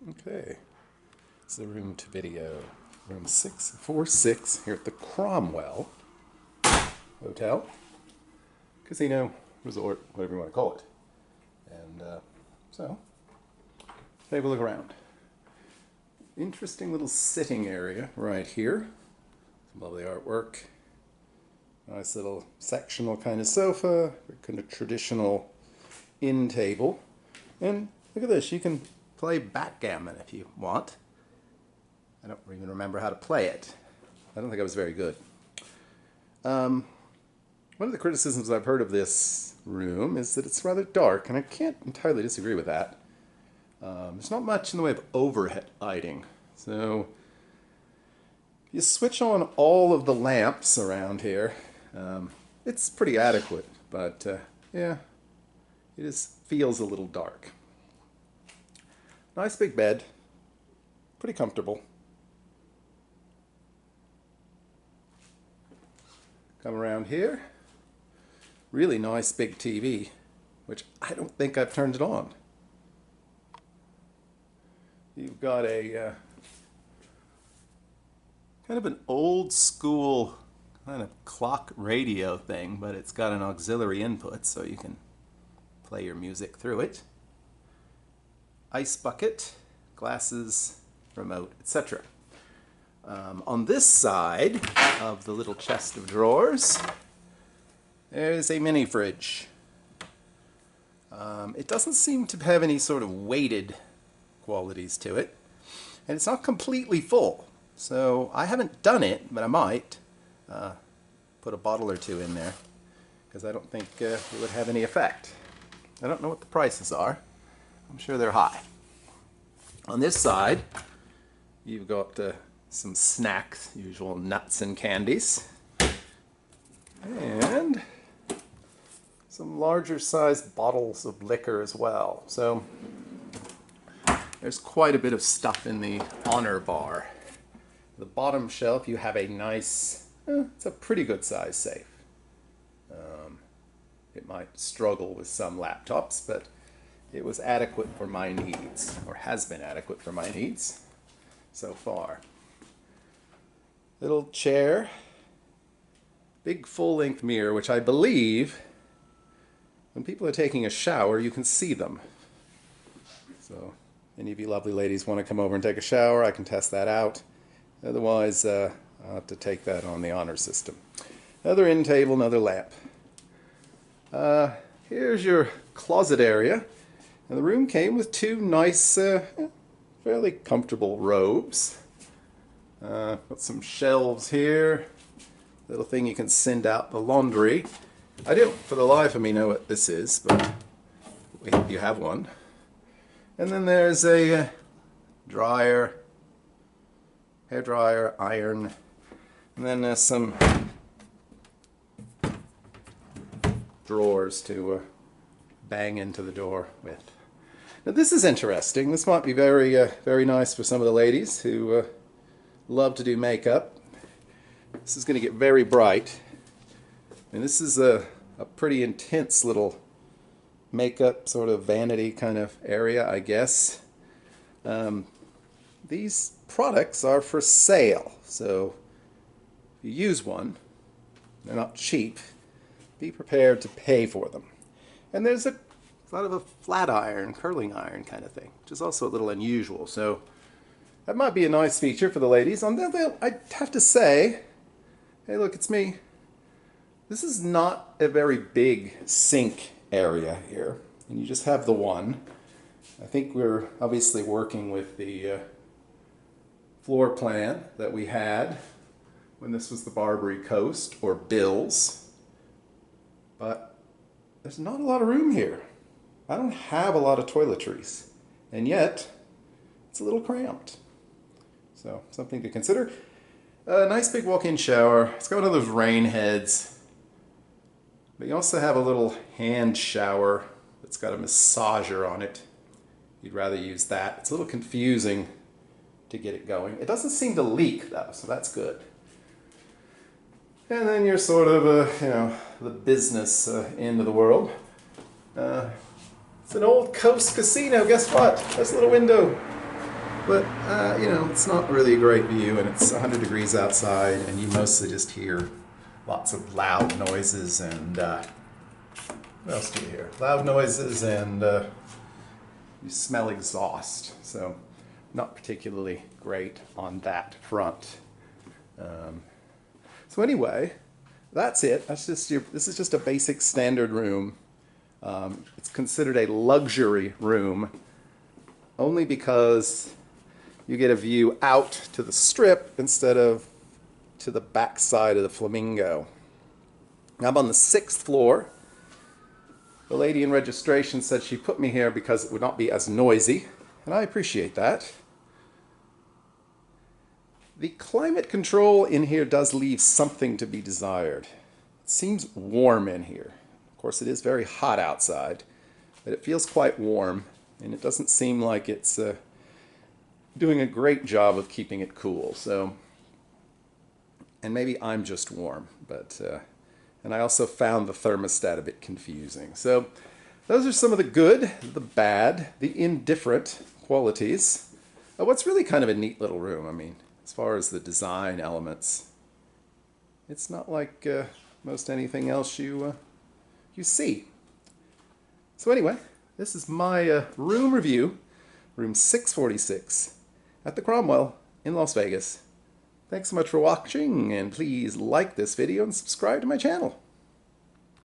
Okay, it's the room to video, room 646 here at the Cromwell Hotel, Casino, Resort, whatever you want to call it. And so, take a look around. Interesting little sitting area right here. Some lovely artwork. Nice little sectional kind of sofa, kind of traditional inn table. And look at this, you can play backgammon if you want. I don't even remember how to play it. I don't think I was very good. One of the criticisms I've heard of this room is that it's rather dark, and I can't entirely disagree with that. There's not much in the way of overhead lighting. So you switch on all of the lamps around here. It's pretty adequate, but yeah, it feels a little dark. Nice big bed, pretty comfortable. Come around here, really nice big TV, which I don't think I've turned it on. You've got a kind of an old school kind of clock radio thing, but it's got an auxiliary input so you can play your music through it. Ice bucket, glasses, remote, etc. On this side of the little chest of drawers, there's a mini fridge. It doesn't seem to have any sort of weighted qualities to it, and it's not completely full. So I haven't done it, but I might put a bottle or two in there, because I don't think it would have any effect. I don't know what the prices are. I'm sure they're high. On this side, you've got some snacks, usual nuts and candies, and some larger sized bottles of liquor as well. So there's quite a bit of stuff in the honor bar. The bottom shelf, you have a nice, it's a pretty good size safe. It might struggle with some laptops, but it was adequate for my needs, or has been adequate for my needs so far. Little chair, big full-length mirror, which I believe when people are taking a shower, you can see them. So any of you lovely ladies want to come over and take a shower, I can test that out. Otherwise, I'll have to take that on the honor system. Another end table, another lamp. Here's your closet area. And the room came with two nice, fairly comfortable robes. Got some shelves here. Little thing you can send out the laundry. I don't, for the life of me, know what this is, but you have one. And then there's a dryer, hair dryer, iron, and then there's some drawers to bang into the door with. Now this is interesting. This might be very, very nice for some of the ladies who love to do makeup. This is going to get very bright. And this is a pretty intense little makeup, sort of vanity kind of area, I guess. These products are for sale, so if you use one, they're not cheap, be prepared to pay for them. And there's a lot of a flat iron, curling iron kind of thing, which is also a little unusual. So that might be a nice feature for the ladies. On the other, I'd have to say, hey look, it's me. This is not a very big sink area here, and you just have the one. I think we're obviously working with the floor plan that we had when this was the Barbary Coast, or Bill's. But there's not a lot of room here. I don't have a lot of toiletries, and yet it's a little cramped. So something to consider. A nice big walk-in shower. It's got one of those rain heads. But you also have a little hand shower that's got a massager on it. You'd rather use that. It's a little confusing to get it going. It doesn't seem to leak though, so that's good. And then you're sort of, the business end of the world. It's an old coast casino. Guess what? There's a little window. But, you know, it's not really a great view, and it's 100 degrees outside, and you mostly just hear lots of loud noises and, what else do you hear? Loud noises and you smell exhaust. So, not particularly great on that front. So anyway, that's it. That's just this is just a basic standard room. It's considered a luxury room only because you get a view out to the Strip instead of to the back side of the Flamingo. Now I'm on the 6th floor. The lady in registration said she put me here because it would not be as noisy, and I appreciate that. The climate control in here does leave something to be desired. It seems warm in here. Of course, it is very hot outside, but it feels quite warm, and it doesn't seem like it's doing a great job of keeping it cool. So, and maybe I'm just warm, but and I also found the thermostat a bit confusing. So those are some of the good, the bad, the indifferent qualities. What's really kind of a neat little room. I mean, as far as the design elements, it's not like most anything else you see. So anyway, this is my room review, room 646 at the Cromwell in Las Vegas. Thanks so much for watching, and please like this video and subscribe to my channel.